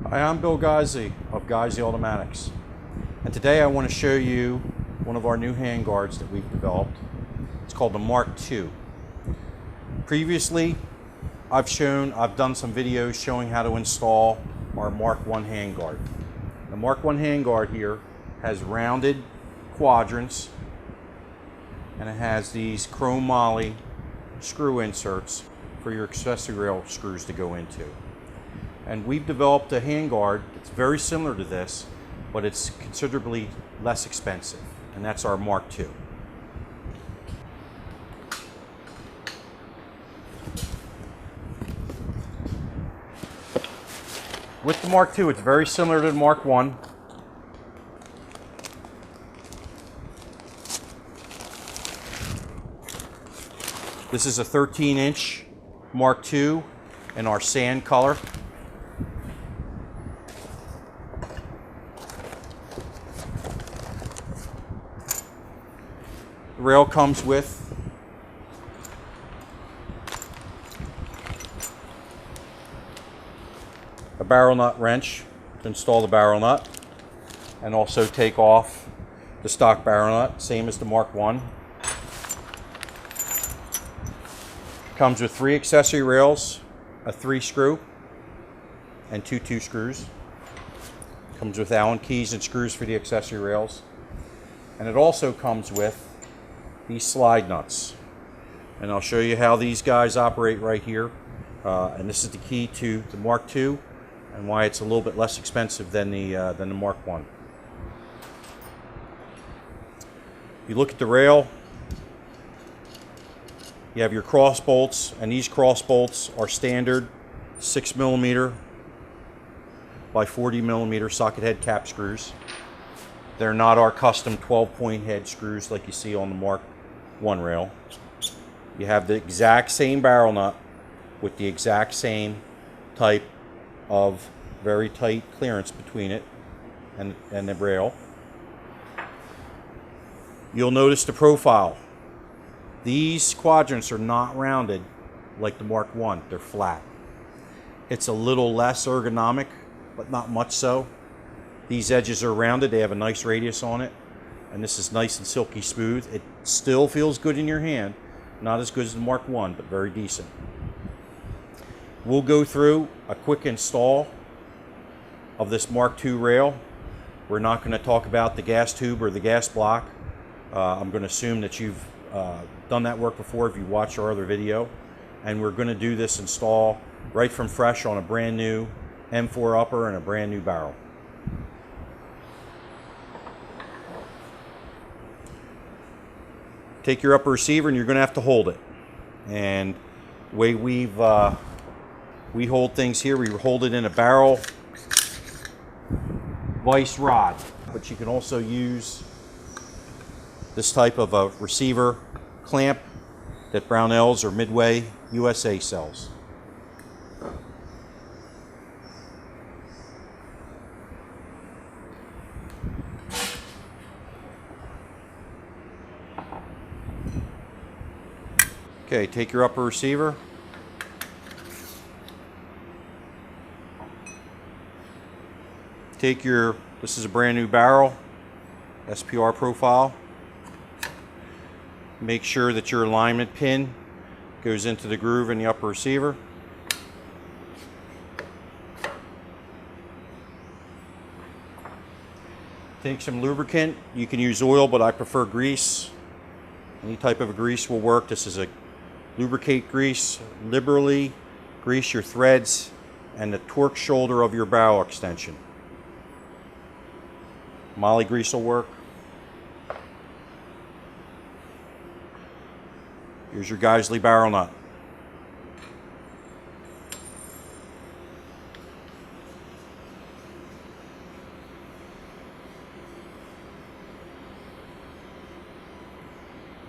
Hi, I'm Bill Geissele of Geissele Automatics, and today I want to show you one of our new handguards that we've developed. It's called the Mark II. Previously, I've done some videos showing how to install our Mark I handguard. The Mark I handguard here has rounded quadrants, and it has these chrome moly screw inserts for your accessory rail screws to go into. And we've developed a handguard that's very similar to this, but it's considerably less expensive, and that's our Mark II. With the Mark II, it's very similar to the Mark I. This is a 13-inch Mark II in our sand color. The rail comes with a barrel nut wrench to install the barrel nut, and also take off the stock barrel nut, same as the Mark I. Comes with 3 accessory rails, a 3-screw, and 2 2-screws. Comes with Allen keys and screws for the accessory rails. And it also comes with these slide nuts. And I'll show you how these guys operate right here. And this is the key to the Mark II and why it's a little bit less expensive than the Mark I. You look at the rail, you have your cross bolts, and these cross bolts are standard 6mm by 40mm socket head cap screws. They're not our custom 12-point head screws like you see on the Mark I rail. You have the exact same barrel nut with the exact same type of very tight clearance between it and the rail. You'll notice the profile. These quadrants are not rounded like the Mark I. They're flat. It's a little less ergonomic, but not much so. These edges are rounded. They have a nice radius on it, and this is nice and silky smooth. It still feels good in your hand. Not as good as the Mark I, but very decent. We'll go through a quick install of this Mark II rail. We're not going to talk about the gas tube or the gas block. I'm going to assume that you've done that work before if you watched our other video. And we're going to do this install right from fresh on a brand new M4 upper and a brand new barrel. Take your upper receiver and you're going to have to hold it. And the way we hold things here, we hold it in a barrel vice rod. But you can also use this type of a receiver clamp that Brownells or Midway USA sells. Okay, take your upper receiver. This is a brand new barrel, SPR profile. Make sure that your alignment pin goes into the groove in the upper receiver. Take some lubricant. You can use oil, but I prefer grease. Any type of grease will work. This is a lubricate grease. Liberally grease your threads and the torque shoulder of your barrel extension. Moly grease will work. Here's your Geissele barrel nut.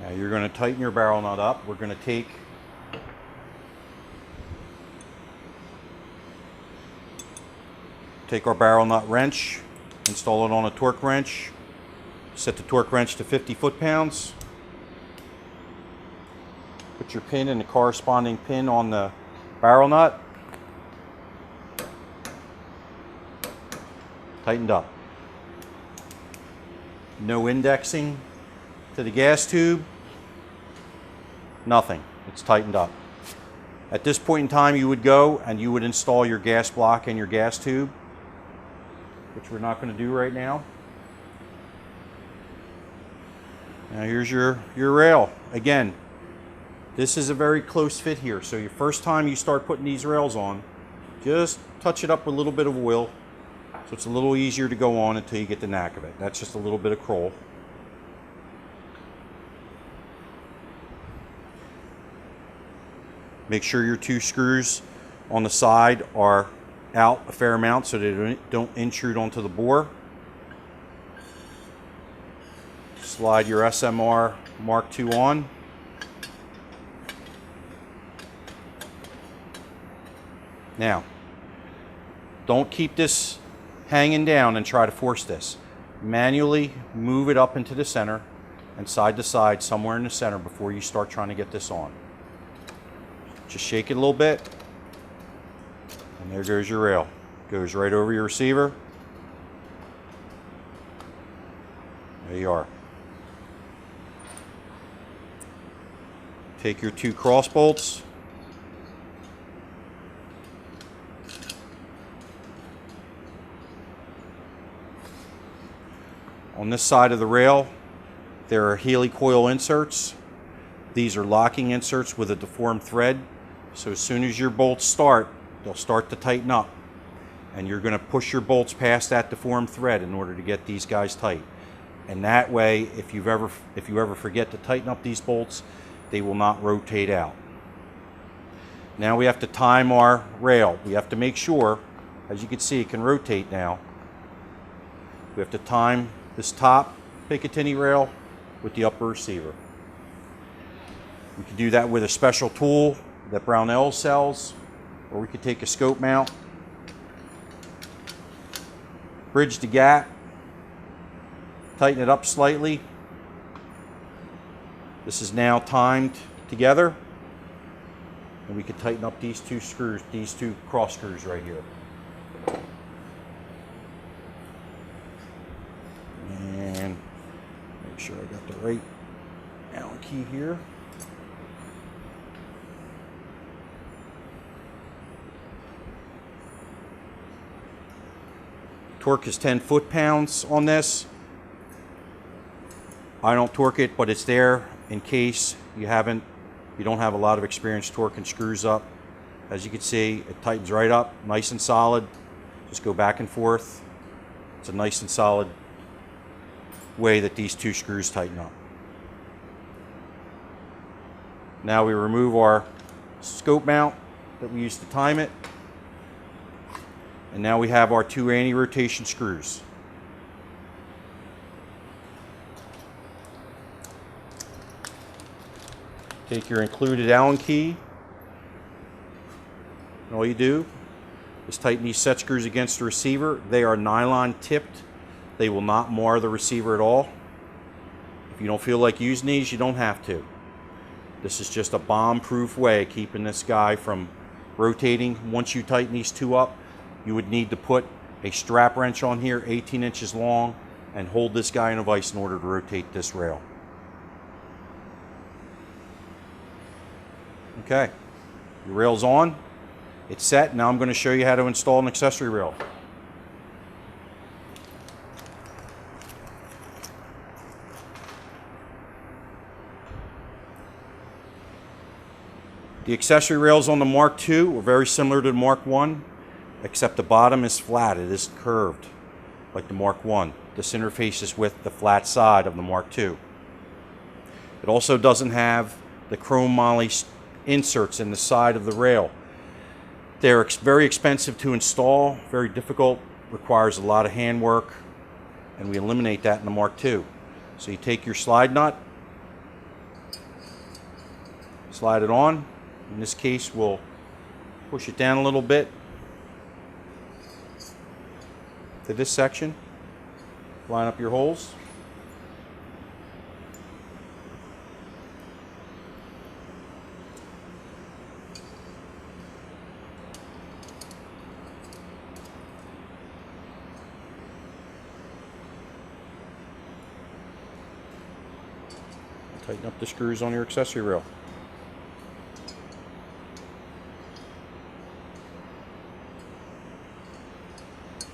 Now you're going to tighten your barrel nut up. We're going to take our barrel nut wrench, install it on a torque wrench, set the torque wrench to 50 foot-pounds. Put your pin and the corresponding pin on the barrel nut. tightened up. No indexing to the gas tube, nothing. It's tightened up. At this point in time, you would go and you would install your gas block and your gas tube, which we're not going to do right now. Now here's your rail. Again, this is a very close fit here, so your first time you start putting these rails on, just touch it up with a little bit of oil so it's a little easier to go on until you get the knack of it. That's just a little bit of curl. Make sure your two screws on the side are out a fair amount so they don't intrude onto the bore. Slide your SMR Mark II on. Now, don't keep this hanging down and try to force this. Manually move it up into the center and side to side somewhere in the center before you start trying to get this on. Just shake it a little bit, and there goes your rail. Goes right over your receiver. There you are. Take your two cross bolts. On this side of the rail, there are helicoil inserts. These are locking inserts with a deformed thread. So as soon as your bolts start, they'll start to tighten up. And you're going to push your bolts past that deformed thread in order to get these guys tight. And that way, if you ever forget to tighten up these bolts, they will not rotate out. Now we have to time our rail. We have to make sure, as you can see, it can rotate now. We have to time this top picatinny rail with the upper receiver. We can do that with a special tool that Brownell sells, or we could take a scope mount, bridge the gap, tighten it up slightly. This is now timed together, and we can tighten up these two screws, these two cross screws right here. And make sure I got the right Allen key here. Torque is 10 foot-pounds on this. I don't torque it, but it's there in case you don't have a lot of experience torquing screws up. As you can see, it tightens right up, nice and solid. Just go back and forth. It's a nice and solid way that these two screws tighten up. Now we remove our scope mount that we used to time it. And now we have our two anti-rotation screws. Take your included Allen key, and all you do is tighten these set screws against the receiver. They are nylon tipped. They will not mar the receiver at all. If you don't feel like using these, you don't have to. This is just a bomb-proof way of keeping this guy from rotating. Once you tighten these two up, you would need to put a strap wrench on here, 18 inches long, and hold this guy in a vise in order to rotate this rail. Okay, your rail's on, it's set. Now I'm going to show you how to install an accessory rail. The accessory rails on the Mark II are very similar to the Mark I, except the bottom is flat. It isn't curved like the Mark I. This interfaces with the flat side of the Mark II. It also doesn't have the chrome moly inserts in the side of the rail. They're very expensive to install, very difficult, requires a lot of handwork, and we eliminate that in the Mark II. So you take your slide nut, slide it on. In this case, we'll push it down a little bit to this section. Line up your holes. Tighten up the screws on your accessory rail.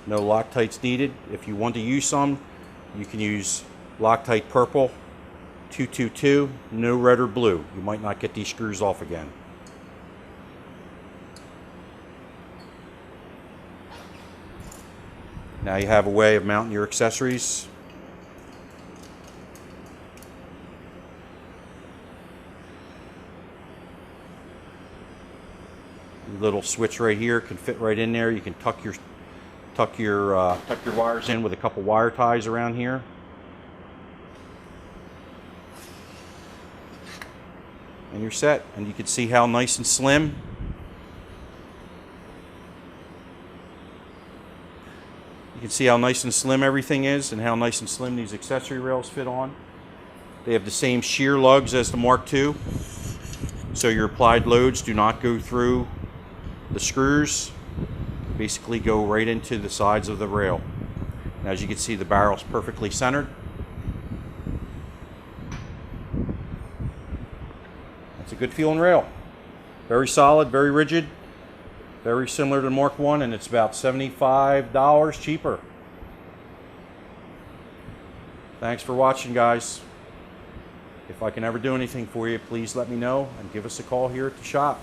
No Loctites needed. If you want to use some, you can use Loctite Purple 222, no red or blue. You might not get these screws off again. Now you have a way of mounting your accessories. Your little switch right here can fit right in there. You can tuck your wires in with a couple wire ties around here. And you're set. And you can see how nice and slim. You can see how nice and slim everything is and how nice and slim these accessory rails fit on. They have the same shear lugs as the Mark II. So your applied loads do not go through the screws. Basically go right into the sides of the rail. And as you can see, the barrel's perfectly centered. It's a good feeling rail. Very solid, very rigid, very similar to the Mark I, and it's about $75 cheaper. Thanks for watching, guys. If I can ever do anything for you, please let me know and give us a call here at the shop.